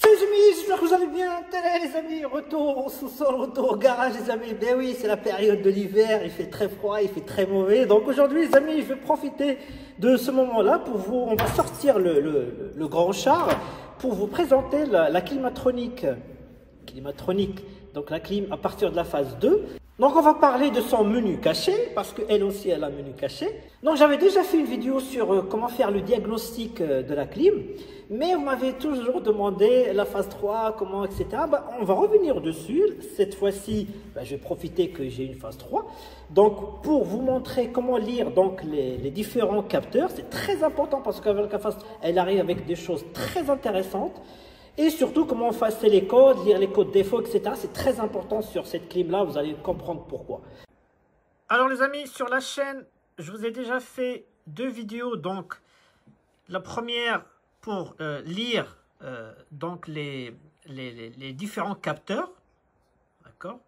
Salut les amis, j'espère que vous allez bien. Tenez les amis, retour au sous-sol, retour au garage les amis. Ben oui, c'est la période de l'hiver, il fait très froid, il fait très mauvais. Donc aujourd'hui les amis, je vais profiter de ce moment-là pour vous, on va sortir le grand char pour vous présenter la climatronique. Donc la clim à partir de la phase 2. Donc on va parler de son menu caché, parce qu'elle aussi elle a un menu caché. Donc j'avais déjà fait une vidéo sur comment faire le diagnostic de la clim, mais vous m'avez toujours demandé la phase 3, comment, etc. On va revenir dessus. Cette fois-ci, je vais profiter que j'ai une phase 3. Donc pour vous montrer comment lire donc, les différents capteurs, c'est très important parce qu'avec la phase 3, elle arrive avec des choses très intéressantes. Et surtout, comment effacer les codes, lire les codes défauts, etc. C'est très important sur cette clim-là, vous allez comprendre pourquoi. Alors les amis, sur la chaîne, je vous ai déjà fait 2 vidéos. Donc, la première pour lire donc les différents capteurs. D'accord.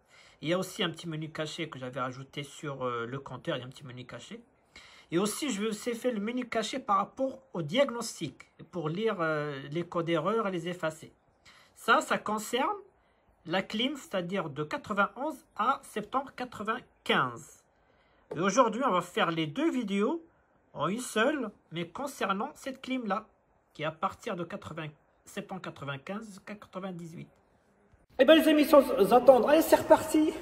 Il y a aussi un petit menu caché que j'avais ajouté sur le compteur, il y a un petit menu caché. Et aussi, je vais aussi faire le menu caché par rapport au diagnostic pour lire les codes erreurs et les effacer. Ça concerne la clim, c'est-à-dire de 91 à septembre 95. Et aujourd'hui, on va faire les 2 vidéos en une seule, mais concernant cette clim-là, qui est à partir de septembre 95 jusqu'à 98. Eh bien, les amis, sans attendre, allez, c'est reparti.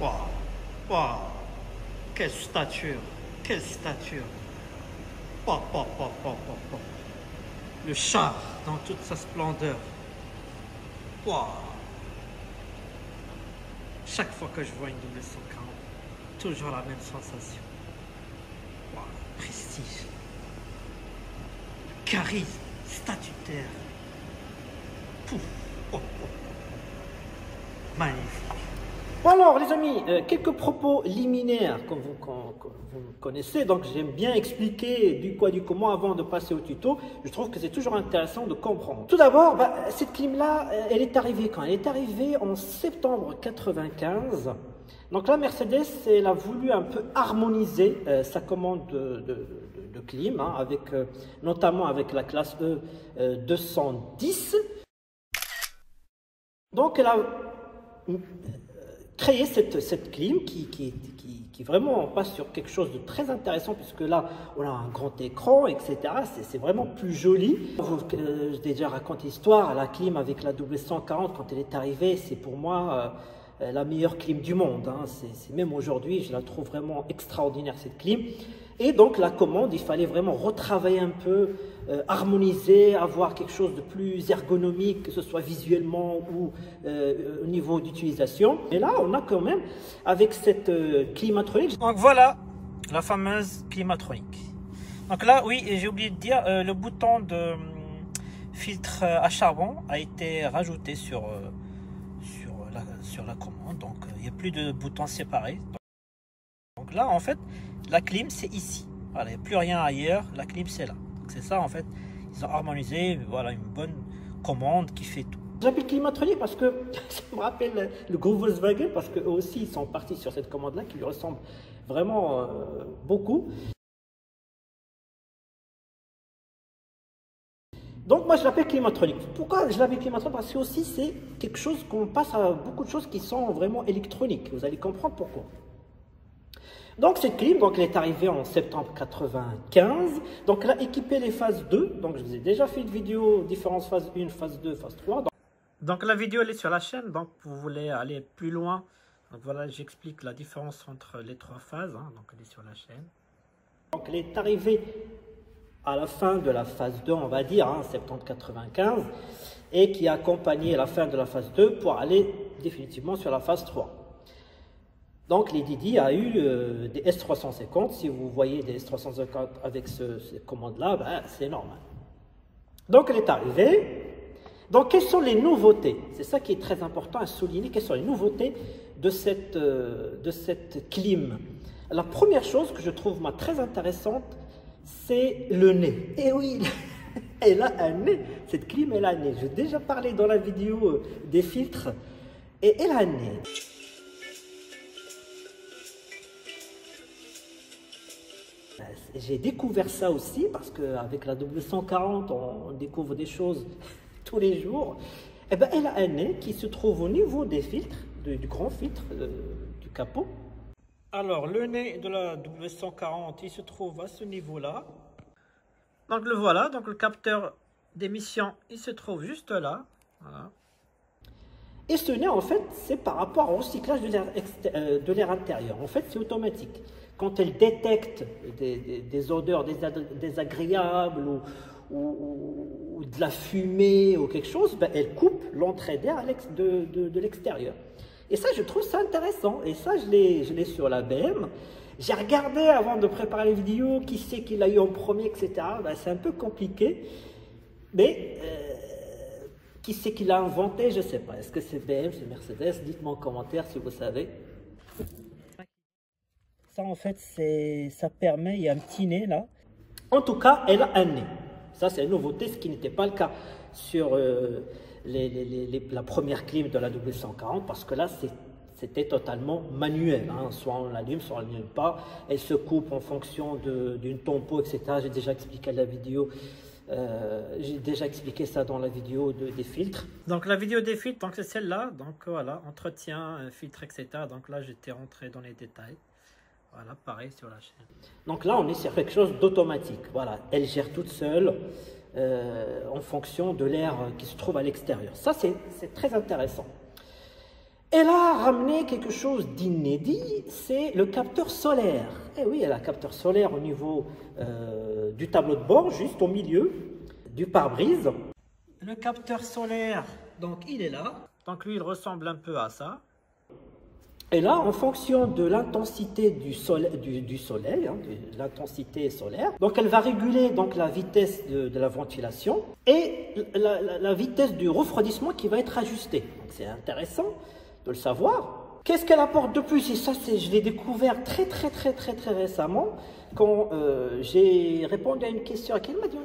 Waouh, waouh, quelle stature! Quelle stature! Le char dans toute sa splendeur. Wow. Chaque fois que je vois une double 140, toujours la même sensation. Wow. Prestige. Charisme statutaire. Pouf. Magnifique. Bon alors les amis, quelques propos liminaires comme vous connaissez, donc j'aime bien expliquer du quoi, du comment avant de passer au tuto. Je trouve que c'est toujours intéressant de comprendre. Tout d'abord, cette clim-là, elle est arrivée quand? Elle est arrivée en septembre 95. Donc là, Mercedes, elle a voulu un peu harmoniser sa commande de clim, hein, avec, notamment avec la classe E 210. Donc elle a créer cette clim qui vraiment passe sur quelque chose de très intéressant, puisque là on a un grand écran, etc. C'est vraiment plus joli. J'ai déjà raconté l'histoire, la clim avec la W140 quand elle est arrivée, c'est pour moi la meilleure clim du monde, hein. C'est même aujourd'hui, je la trouve vraiment extraordinaire cette clim. Et donc la commande, il fallait vraiment retravailler un peu, harmoniser, avoir quelque chose de plus ergonomique, que ce soit visuellement ou au niveau d'utilisation. Et là, on a quand même, avec cette climatronique. Donc voilà, la fameuse climatronique. Donc là, oui, j'ai oublié de dire, le bouton de filtre à charbon a été rajouté sur la commande. Donc il n'y a plus de boutons séparés. Donc là, en fait, la clim, c'est ici. Voilà, il n'y a plus rien ailleurs. La clim, c'est là. C'est ça, en fait. Ils ont harmonisé, voilà, une bonne commande qui fait tout. J'appelle climatronique parce que ça me rappelle le groupe Volkswagen, parce qu'eux aussi, ils sont partis sur cette commande-là qui lui ressemble vraiment beaucoup. Donc moi je l'appelle climatronique. Pourquoi je l'appelle climatronique? Parce que aussi c'est quelque chose qu'on passe à beaucoup de choses qui sont vraiment électroniques. Vous allez comprendre pourquoi. Donc cette clim, donc, elle est arrivée en septembre 95. Donc elle a équipé les phases 2. Donc je vous ai déjà fait une vidéo, différence phase 1, phase 2, phase 3. Donc la vidéo elle est sur la chaîne. Donc vous voulez aller plus loin. Donc voilà, j'explique la différence entre les 3 phases. Hein, donc elle est sur la chaîne. Donc elle est arrivée à la fin de la phase 2, on va dire, hein, septembre 95. Et qui a accompagné la fin de la phase 2 pour aller définitivement sur la phase 3. Donc, les Didi a eu des S350. Si vous voyez des S350 avec ces commandes-là, c'est normal. Donc, elle est arrivée. Donc, quelles sont les nouveautés? C'est ça qui est très important à souligner. Quelles sont les nouveautés de cette clim? La première chose que je trouve très intéressante, c'est le nez. Et oui, elle a un nez. Cette clim, elle a un nez. J'ai déjà parlé dans la vidéo des filtres. Et elle a un nez. J'ai découvert ça aussi parce qu'avec la W140, on découvre des choses tous les jours, eh ben, elle a un nez qui se trouve au niveau des filtres, du grand filtre du capot. Alors, le nez de la W140, il se trouve à ce niveau-là. Donc, le voilà. Donc, le capteur d'émission, il se trouve juste là. Voilà. Et ce nez, en fait, c'est par rapport au recyclage de l'air intérieur. En fait, c'est automatique. Quand elle détecte des odeurs désagréables ou de la fumée ou quelque chose, ben, elle coupe l'entrée d'air de l'extérieur. Et ça, je trouve ça intéressant. Et ça, je l'ai sur la BM. J'ai regardé avant de préparer les vidéos, qui c'est qui l'a eu en premier, etc. Ben, c'est un peu compliqué. Mais qui c'est qui l'a inventé, je ne sais pas. Est-ce que c'est BM, c'est Mercedes? Dites-moi en commentaire si vous savez. Ça, en fait, ça permet, il y a un petit nez là. En tout cas, elle a un nez. Ça, c'est une nouveauté, ce qui n'était pas le cas sur la première clim de la W140, parce que là, c'était totalement manuel. Hein. Soit on l'allume, soit on ne l'allume pas. Elle se coupe en fonction d'une tempo, etc. J'ai déjà expliqué la vidéo. J'ai déjà expliqué ça dans la vidéo des filtres. Donc la vidéo des filtres, donc c'est celle-là. Donc voilà, entretien, filtre, etc. Donc là, j'étais rentré dans les détails. Voilà, pareil sur la chaîne. Donc là, on est sur quelque chose d'automatique. Voilà, elle gère toute seule en fonction de l'air qui se trouve à l'extérieur. Ça, c'est très intéressant. Elle a ramené quelque chose d'inédit, c'est le capteur solaire. Et oui, elle a un capteur solaire au niveau du tableau de bord, juste au milieu du pare-brise. Le capteur solaire, donc il est là. Donc lui, il ressemble un peu à ça. Et là, en fonction de l'intensité du soleil, hein, de l'intensité solaire, donc elle va réguler donc, la vitesse de la ventilation et la vitesse du refroidissement qui va être ajustée. Donc c'est intéressant de le savoir. Qu'est-ce qu'elle apporte de plus? Et ça, je l'ai découvert très récemment quand j'ai répondu à une question à quelqu'un m'a dit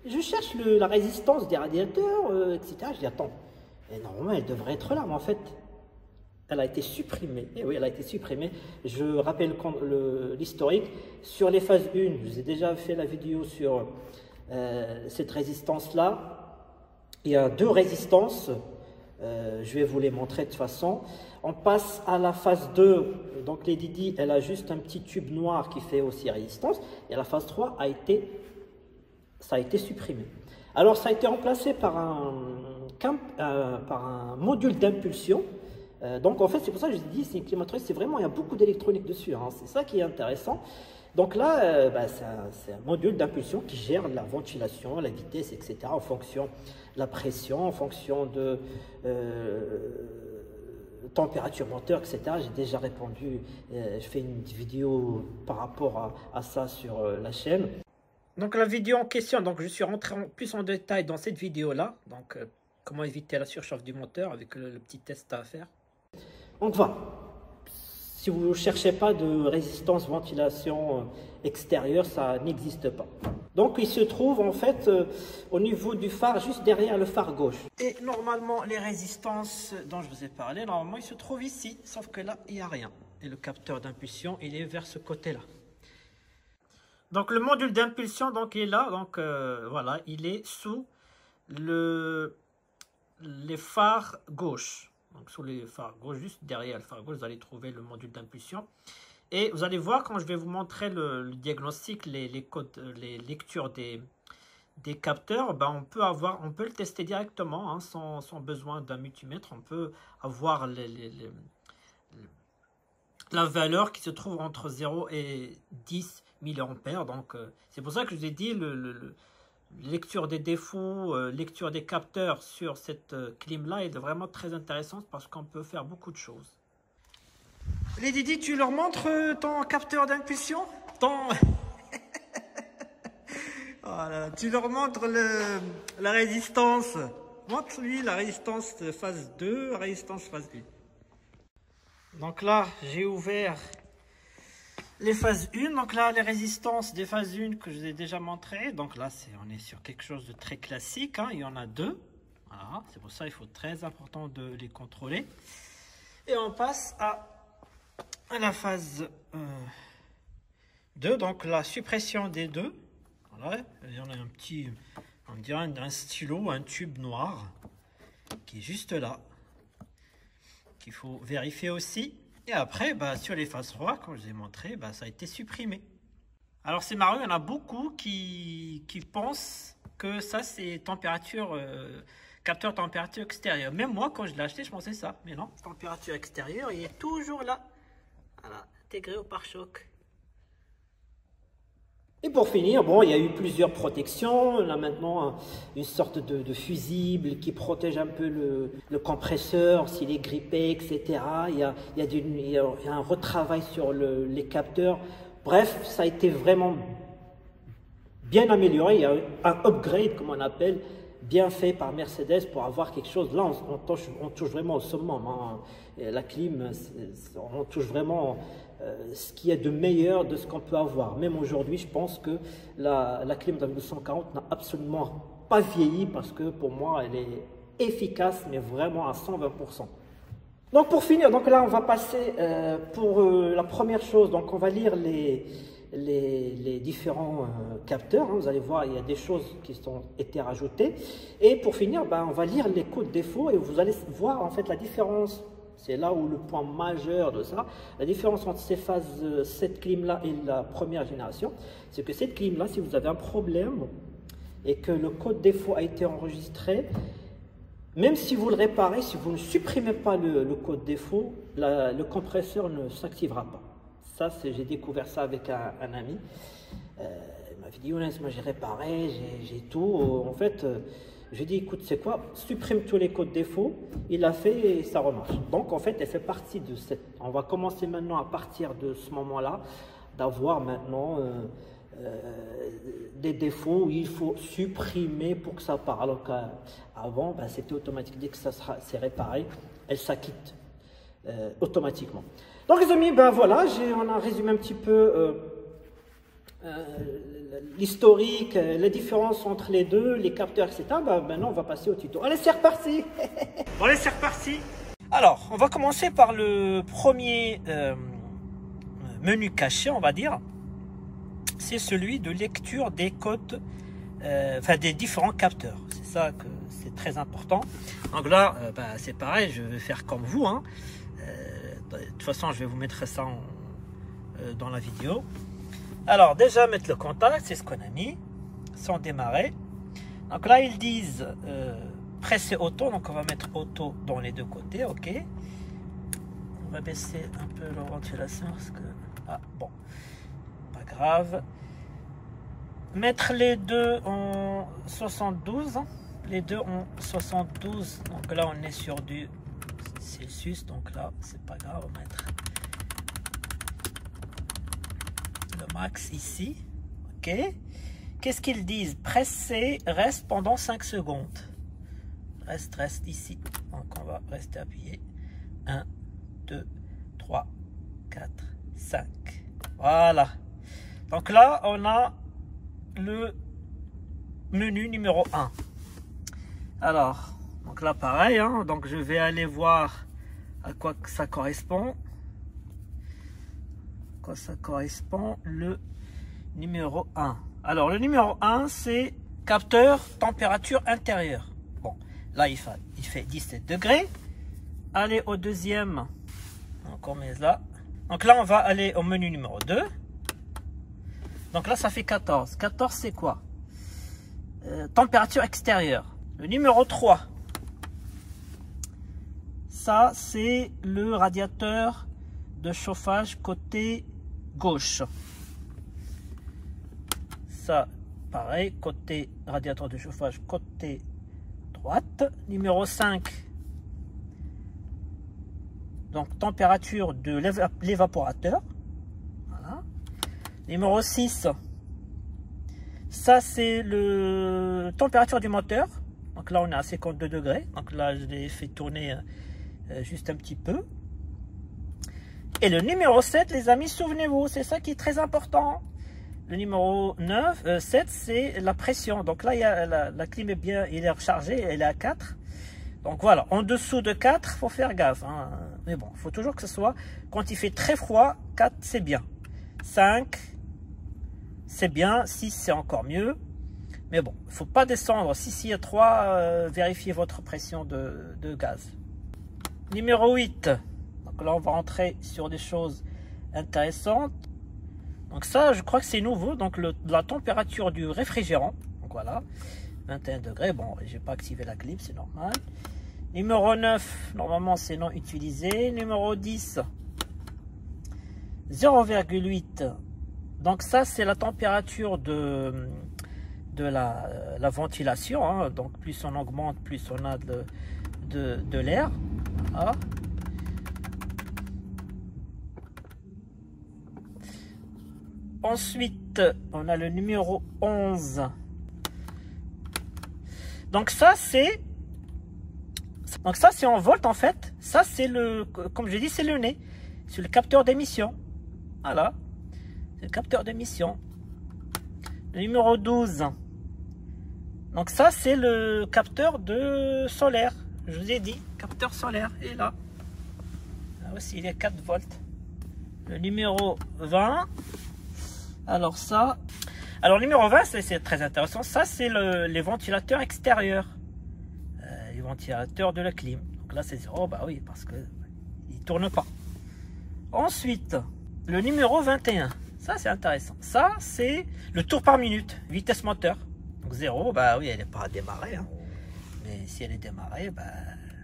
je cherche la résistance des radiateurs, etc. Je dis attends, normalement elle devrait être là, mais en fait elle a été supprimée. Et oui, elle a été supprimée. Je rappelle l'historique. Sur les phases 1, je vous ai déjà fait la vidéo sur cette résistance-là. Il y a 2 résistances. Je vais vous les montrer de toute façon. On passe à la phase 2. Donc, les Didi, elle a juste un petit tube noir qui fait aussi résistance. Et la phase 3 ça a été supprimé. Alors, ça a été remplacé par un module d'impulsion. Donc en fait, c'est pour ça que je dis c'est une climatorique, c'est vraiment, il y a beaucoup d'électronique dessus, hein, c'est ça qui est intéressant. Donc là, c'est un module d'impulsion qui gère la ventilation, la vitesse, etc. en fonction de la pression, en fonction de température moteur, etc. J'ai déjà répondu, je fais une vidéo par rapport à ça sur la chaîne. Donc la vidéo en question, donc je suis rentré plus en détail dans cette vidéo-là, donc comment éviter la surchauffe du moteur avec le petit test à faire. Donc voilà, si vous ne cherchez pas de résistance ventilation extérieure, ça n'existe pas. Donc il se trouve en fait au niveau du phare, juste derrière le phare gauche. Et normalement les résistances dont je vous ai parlé, normalement ils se trouvent ici, sauf que là il n'y a rien. Et le capteur d'impulsion il est vers ce côté-là. Donc le module d'impulsion donc il est là, donc voilà, il est sous les phares gauche. Donc sur les phares gauche, juste derrière le phare gauche, vous allez trouver le module d'impulsion. Et vous allez voir quand je vais vous montrer le diagnostic, les codes, les lectures des capteurs, ben on peut le tester directement hein, sans besoin d'un multimètre. On peut avoir la valeur qui se trouve entre 0 et 10 mA. Donc c'est pour ça que je vous ai dit lecture des défauts, lecture des capteurs sur cette clim-là est vraiment très intéressante parce qu'on peut faire beaucoup de choses. Les Didi, tu leur montres ton capteur d'impulsion? Voilà, tu leur montres la résistance. Montre-lui la résistance de phase 2, résistance phase 1. Donc là, j'ai ouvert les phases 1, donc là les résistances des phases 1 que je vous ai déjà montré. Donc là on est sur quelque chose de très classique, hein. Il y en a 2. Voilà, c'est pour ça il faut très important de les contrôler. Et on passe à la phase 2, donc la suppression des 2. Voilà, il y en a un petit On dirait un stylo, un tube noir qui est juste là, qu'il faut vérifier aussi. Et après, bah, sur les phases froides, comme je vous ai montré, bah, ça a été supprimé. Alors c'est marrant, il y en a beaucoup qui pensent que ça c'est température, capteur température extérieure. Même moi quand je l'ai acheté je pensais ça, mais non, température extérieure, il est toujours là, voilà, intégré au pare-choc. Et pour finir, bon, il y a eu plusieurs protections. Là maintenant, une sorte de fusible qui protège un peu le compresseur s'il est grippé, etc. Il y a un retravail sur les capteurs. Bref, ça a été vraiment bien amélioré. Il y a un upgrade, comme on appelle, bien fait par Mercedes pour avoir quelque chose. Là, on touche vraiment au summum, hein. La clim, on touche vraiment ce qu'il y a de meilleur de ce qu'on peut avoir. Même aujourd'hui, je pense que la clim W140 n'a absolument pas vieilli parce que pour moi, elle est efficace, mais vraiment à 120%. Donc pour finir, donc là on va passer pour la première chose, donc on va lire les différents capteurs, hein. Vous allez voir, il y a des choses qui ont été rajoutées. Et pour finir, ben, on va lire les codes défauts et vous allez voir en fait la différence. C'est là où le point majeur de ça, la différence entre cette clim-là et la première génération, c'est que cette clim-là, si vous avez un problème et que le code défaut a été enregistré, même si vous le réparez, si vous ne supprimez pas le code défaut, le compresseur ne s'activera pas. Ça, j'ai découvert ça avec un ami. Il m'avait dit, Younes, moi j'ai réparé, j'ai tout. En fait, j'ai dit, écoute, c'est quoi? Supprime tous les codes défauts. Il l'a fait et ça remarche. Donc, en fait, elle fait partie de cette... On va commencer maintenant à partir de ce moment-là, d'avoir maintenant des défauts où il faut supprimer pour que ça parte. Alors qu'avant, ben, c'était automatique. Dès que ça c'est réparé, elle s'acquitte automatiquement. Donc, les amis, ben voilà, on a résumé un petit peu l'historique, les différences entre les deux, les capteurs, etc. Ben, maintenant, on va passer au tuto. Allez, c'est reparti. Bon, allez, c'est reparti. Alors, on va commencer par le premier menu caché, on va dire. C'est celui de lecture des codes, enfin des différents capteurs. C'est ça que c'est très important. Donc là, ben, c'est pareil, je vais faire comme vous, hein. De toute façon, je vais vous mettre ça dans la vidéo. Alors, déjà, mettre le contact, c'est ce qu'on a mis, sans démarrer. Donc là, ils disent presser auto, donc on va mettre auto dans les deux côtés, ok. On va baisser un peu la ventilation, parce que... Ah, bon, pas grave. Mettre les deux en 72, les deux en 72, donc là, on est sur du Celsius, donc là, c'est pas grave, on va mettre le max ici, ok. Qu'est-ce qu'ils disent? Presser, reste pendant 5 secondes. Reste ici. Donc on va rester appuyé. 1, 2, 3, 4, 5. Voilà. Donc là, on a le menu numéro 1. Alors, donc là pareil, hein, donc je vais aller voir à quoi ça correspond. À quoi ça correspond le numéro 1. Alors le numéro 1 c'est capteur température intérieure. Bon, là il fait 17 degrés. Allez au deuxième, donc on met là. Donc là on va aller au menu numéro 2. Donc là ça fait 14. 14 c'est quoi? Température extérieure. Le numéro 3. Ça c'est le radiateur de chauffage côté gauche. Ça, pareil, côté radiateur de chauffage, côté droite. Numéro 5, donc température de l'évaporateur. Voilà. Numéro 6, ça c'est le température du moteur. Donc là on est à 52 degrés. Donc là je l'ai fait tourner juste un petit peu. Et le numéro 7, les amis, souvenez-vous, c'est ça qui est très important. Le numéro 7, c'est la pression. Donc là, il y a la clim est bien, il est rechargé, elle est à 4. Donc voilà, en dessous de 4, il faut faire gaffe, hein. Mais bon, il faut toujours que ce soit, quand il fait très froid, 4, c'est bien. 5, c'est bien. 6, c'est encore mieux. Mais bon, il ne faut pas descendre. Si s'il y a 3, vérifiez votre pression de gaz. Numéro 8. Donc là, on va rentrer sur des choses intéressantes. Donc ça, je crois que c'est nouveau. Donc la température du réfrigérant. Donc voilà, 21 degrés. Bon, je n'ai pas activé la clim, c'est normal. Numéro 9, normalement, c'est non utilisé. Numéro 10, 0,8. Donc ça, c'est la température de la ventilation, hein. Donc plus on augmente, plus on a de l'air. Voilà. Ensuite, on a le numéro 11. Donc ça, c'est en volt en fait. Ça, c'est comme je dis, c'est le nez. C'est le capteur d'émission. Voilà. C'est le capteur d'émission. Le numéro 12. Donc ça, c'est le capteur de solaire. Je vous ai dit, capteur solaire. Et là. Là aussi, il est 4 volts. Le numéro 20. Alors ça. Alors, le numéro 20, c'est très intéressant. Ça, c'est les ventilateurs extérieurs. Les ventilateurs de la clim. Donc là, c'est 0. Bah oui, parce que il ne tourne pas. Ensuite, le numéro 21. Ça, c'est intéressant. Ça, c'est le tour par minute. Vitesse moteur. Donc 0, bah oui, elle n'est pas à démarrer. Hein. Mais si elle est démarrée, bah,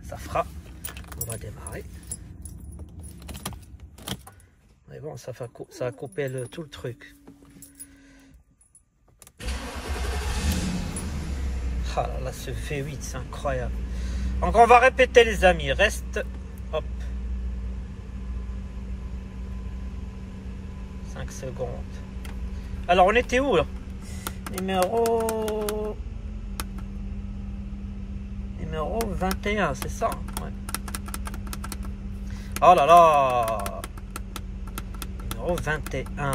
ça fera. On va démarrer. Mais bon, ça a coupé tout le truc. Ah là là, ce V8, c'est incroyable. Donc on va répéter les amis. Reste, hop. 5 secondes. Alors on était où là? Numéro 21, c'est ça, ouais. Oh là là. Numéro 21.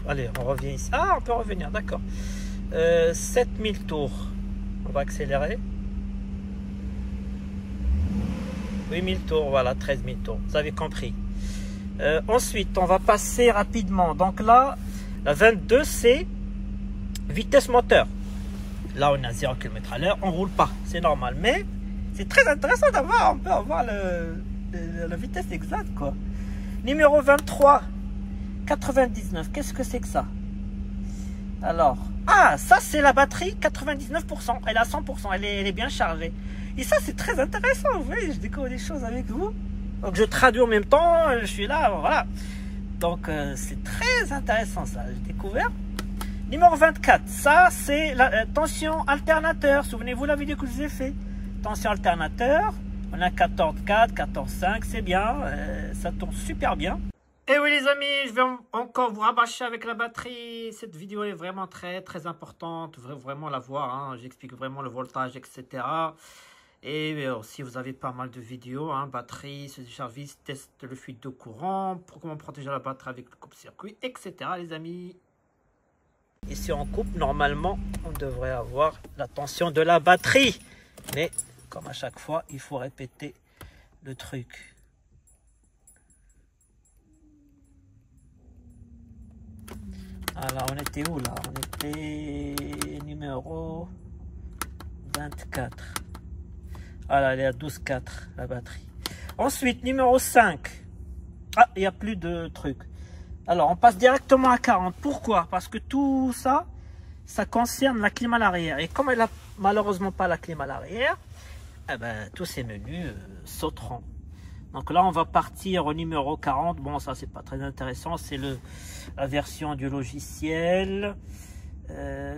Allez, on revient ici. Ah, on peut revenir, d'accord. 7000 tours. On va accélérer. 8000 tours, voilà, 13 000 tours. Vous avez compris. Ensuite, on va passer rapidement. Donc là, la 22, c'est vitesse moteur. Là, on a 0 km/h. On ne roule pas. C'est normal. Mais c'est très intéressant d'avoir. On peut avoir la vitesse exacte, quoi. Numéro 23. 99. Qu'est-ce que c'est que ça? Alors, ah, ça c'est la batterie 99%. Elle est à 100%. Elle est bien chargée. Et ça, c'est très intéressant. Vous voyez, je découvre des choses avec vous. Donc, je traduis en même temps. Je suis là, voilà. Donc, c'est très intéressant ça. J'ai découvert. Numéro 24. Ça, c'est la tension alternateur. Souvenez-vous la vidéo que je vous ai fait. Tension alternateur. On a 14,4, 14,5. C'est bien. Ça tourne super bien. Et oui les amis, je vais encore vous rabâcher avec la batterie. Cette vidéo est vraiment très importante. Vous devez vraiment la voir. Hein. J'explique vraiment le voltage, etc. Et si vous avez pas mal de vidéos, hein, batterie, service, test le fuite de courant, pour comment protéger la batterie avec le coupe-circuit, etc. les amis. Et si on coupe, normalement, on devrait avoir la tension de la batterie. Mais comme à chaque fois, il faut répéter le truc. Alors, on était où là? On était numéro 24. Voilà, elle est à 12,4 la batterie. Ensuite, numéro 5. Ah, il n'y a plus de trucs. Alors, on passe directement à 40. Pourquoi? Parce que tout ça, ça concerne la clim à l'arrière. Et comme elle n'a malheureusement pas la clim à l'arrière, eh ben, tous ces menus sauteront. Donc là, on va partir au numéro 40. Bon, ça, c'est pas très intéressant. C'est la version du logiciel.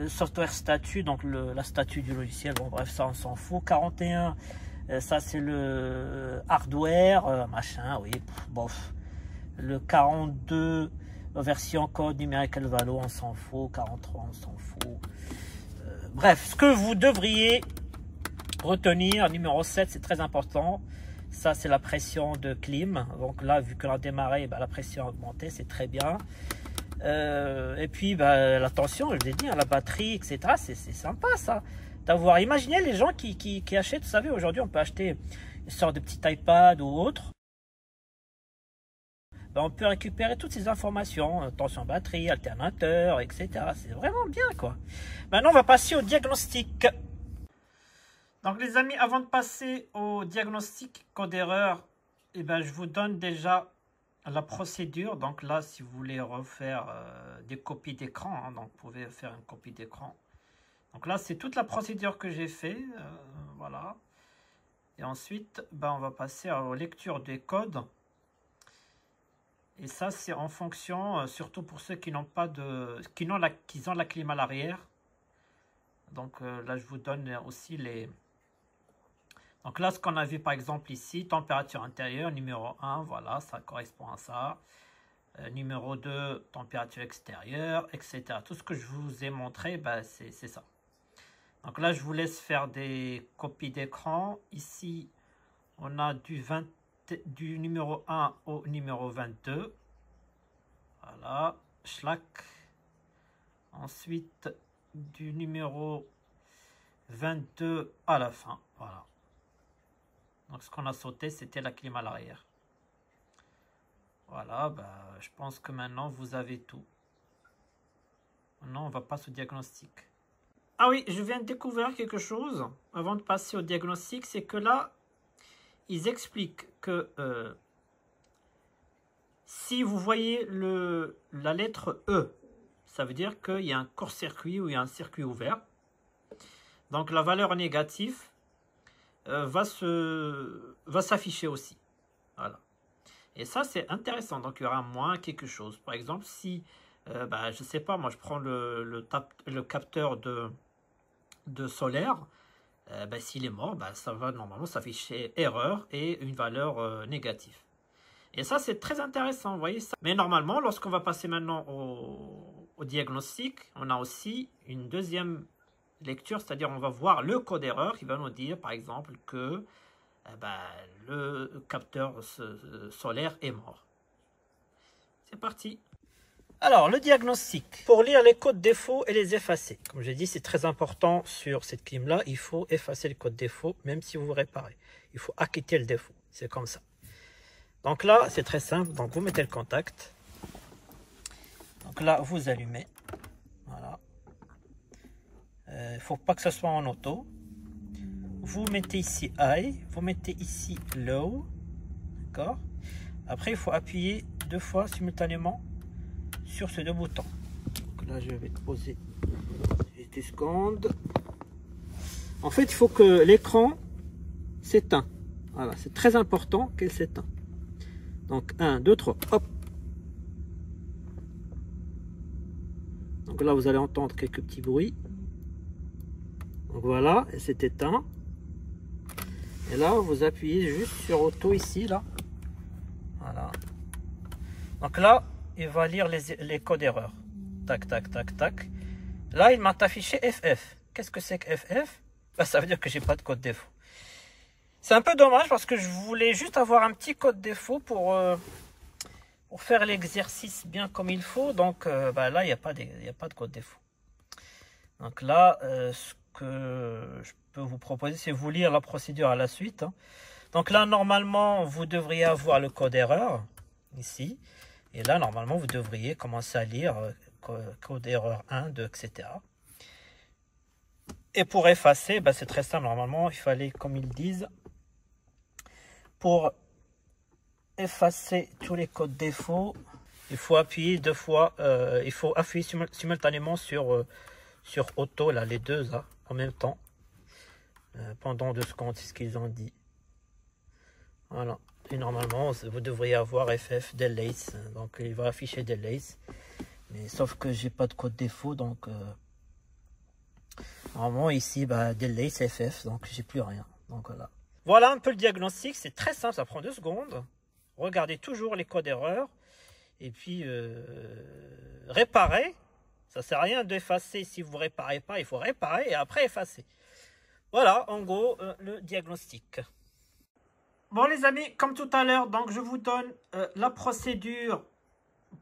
Software statut, donc la statut du logiciel. Bon, bref, ça, on s'en fout. 41, ça, c'est le hardware, machin, oui, bof. Le 42, version code numérique Elvalo, on s'en fout. 43, on s'en fout. Bref, ce que vous devriez retenir, numéro 7, c'est très important. Ça, c'est la pression de clim. Donc là, vu qu'on a démarré, bah, la pression a augmenté, c'est très bien. Et puis, bah, la tension, je l'ai dit, hein, la batterie, etc. C'est sympa, ça. D'avoir, imaginez les gens qui achètent, vous savez, aujourd'hui, on peut acheter une sorte de petit iPad ou autre. ben, on peut récupérer toutes ces informations, tension batterie, alternateur, etc. C'est vraiment bien quoi. Maintenant on va passer au diagnostic. Donc les amis, avant de passer au diagnostic code erreur, eh ben, je vous donne déjà la procédure. Donc là, si vous voulez refaire des copies d'écran, hein, donc vous pouvez faire une copie d'écran. Donc là, c'est toute la procédure que j'ai fait. Voilà. Et ensuite, ben, on va passer aux lectures des codes. Et ça, c'est en fonction, surtout pour ceux qui n'ont pas de, qui ont la clim à l'arrière. Donc là, je vous donne aussi les. Donc là, ce qu'on a vu par exemple ici, température intérieure, numéro 1, voilà, ça correspond à ça. Numéro 2, température extérieure, etc. Tout ce que je vous ai montré, ben, c'est ça. Donc là, je vous laisse faire des copies d'écran. Ici, on a du numéro 1 au numéro 22. Voilà, schlack. Ensuite, du numéro 22 à la fin. Voilà. Donc ce qu'on a sauté, c'était la clim à l'arrière. Voilà, bah, je pense que maintenant, vous avez tout. Maintenant, on va passer au diagnostic. Ah oui, je viens de découvrir quelque chose avant de passer au diagnostic, c'est que là, ils expliquent que si vous voyez la lettre E, ça veut dire qu'il y a un court-circuit ou il y a un circuit ouvert. Donc la valeur négative va s'afficher aussi. Voilà. Et ça, c'est intéressant. Donc il y aura moins quelque chose. Par exemple, si, bah, je ne sais pas, moi je prends le capteur de solaire, bah, s'il est mort, bah, ça va normalement s'afficher erreur et une valeur négative. Et ça, c'est très intéressant, vous voyez ça. Mais normalement, lorsqu'on va passer maintenant au diagnostic, on a aussi une deuxième lecture, c'est-à-dire on va voir le code erreur qui va nous dire, par exemple, que le capteur solaire est mort. C'est parti. Alors, le diagnostic. Pour lire les codes défauts et les effacer. Comme j'ai dit, c'est très important sur cette clim-là. Il faut effacer le code défaut, même si vous réparez. Il faut acquitter le défaut. C'est comme ça. Donc là, c'est très simple. Donc, vous mettez le contact. Donc là, vous allumez. Voilà. Il ne faut pas que ce soit en auto. Vous mettez ici high. Vous mettez ici low. D'accord. Après, il faut appuyer 2 fois simultanément sur ces 2 boutons. Donc là, je vais poser 10 secondes. En fait, il faut que l'écran s'éteint. Voilà, c'est très important qu'elle s'éteint. Donc 1, 2, 3, hop. Donc là, vous allez entendre quelques petits bruits. Donc voilà, elle s'est éteinte. Et là, vous appuyez juste sur auto ici, là. Voilà. Donc là, il va lire les codes erreurs. Tac, tac, tac, tac. Là, il m'a affiché FF. Qu'est-ce que c'est que FF? Ben, ça veut dire que j'ai pas de code défaut. C'est un peu dommage parce que je voulais juste avoir un petit code défaut pour faire l'exercice bien comme il faut. Donc là, il n'y a pas de code défaut. Donc là, ce que je peux vous proposer, c'est vous lire la procédure à la suite. Hein. Donc là, normalement, vous devriez avoir le code erreur ici. Et là, normalement, vous devriez commencer à lire code erreur 1, 2, etc. Et pour effacer, c'est très simple. Normalement, il fallait, comme ils disent, pour effacer tous les codes défauts, il faut appuyer 2 fois. Il faut appuyer simultanément sur auto, là, les deux là, en même temps. Pendant 2 secondes, c'est ce qu'ils ont dit. Voilà. Et normalement, vous devriez avoir FF delays. Donc, il va afficher delays. Mais sauf que j'ai pas de code défaut. Donc, normalement, ici, delays FF. Donc, j'ai plus rien. Donc, voilà. Voilà un peu le diagnostic. C'est très simple. Ça prend 2 secondes. Regardez toujours les codes erreurs. Et puis, réparer. Ça sert à rien d'effacer si vous ne réparez pas. Il faut réparer et après effacer. Voilà, en gros, le diagnostic. Bon les amis, comme tout à l'heure, donc je vous donne la procédure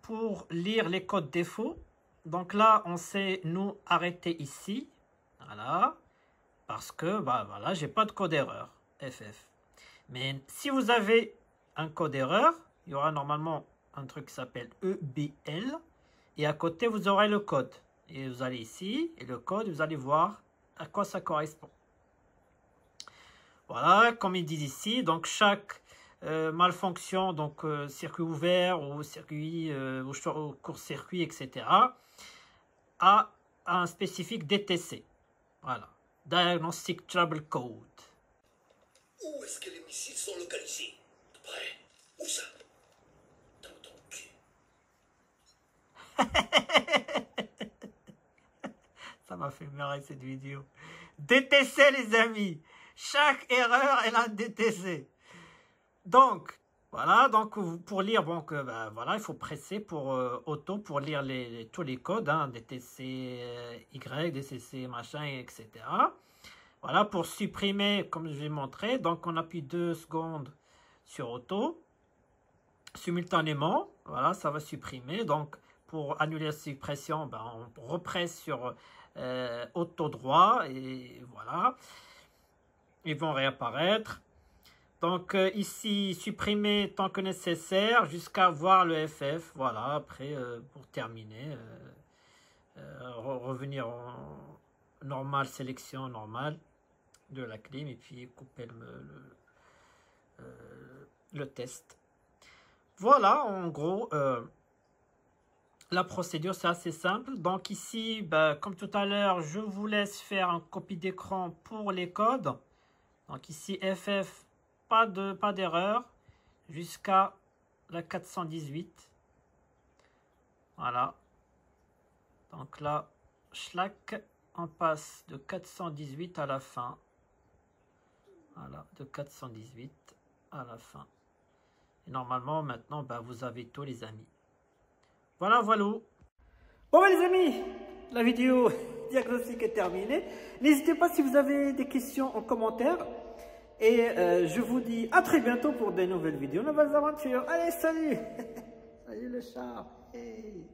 pour lire les codes défauts. Donc là, on sait nous arrêter ici. Voilà. Parce que, voilà, j'ai pas de code erreur, FF. Mais si vous avez un code erreur, il y aura normalement un truc qui s'appelle EBL. Et à côté, vous aurez le code. Et vous allez ici, et le code, vous allez voir à quoi ça correspond. Voilà, comme ils disent ici, donc chaque malfonction, donc circuit ouvert ou circuit ou court-circuit, etc., a un spécifique DTC. Voilà, Diagnostic Trouble Code. Où est-ce que les missiles sont localisés? De près. Où ça? Dans ton cul. Ça m'a fait marrer cette vidéo. DTC les amis. Chaque erreur elle a un DTC. Donc voilà, donc pour lire, donc ben, voilà, il faut presser pour auto pour lire tous les codes, hein, DTC Y, DTC machin, etc. Voilà, pour supprimer, comme je vais montrer, donc on appuie 2 secondes sur auto simultanément. Voilà, ça va supprimer. Donc pour annuler la suppression, ben, on represse sur auto droit et voilà, ils vont réapparaître. Donc ici, supprimer tant que nécessaire jusqu'à voir le FF. Voilà, après, pour terminer, revenir en normal, sélection normale de la clim et puis couper le test. Voilà, en gros, la procédure, c'est assez simple. Donc ici, bah, comme tout à l'heure, je vous laisse faire un copie d'écran pour les codes. Donc ici, FF. Pas d'erreur jusqu'à la 418. Voilà. Donc là, schlack, on passe de 418 à la fin. Voilà, de 418 à la fin. Et normalement, maintenant, bah, vous avez tout les amis. Voilà, voilà. Bon, bah, les amis, la vidéo diagnostic est terminée. N'hésitez pas si vous avez des questions en commentaire. Et je vous dis à très bientôt pour de nouvelles vidéos, de nouvelles aventures. Allez, salut. Salut le chat. Hey.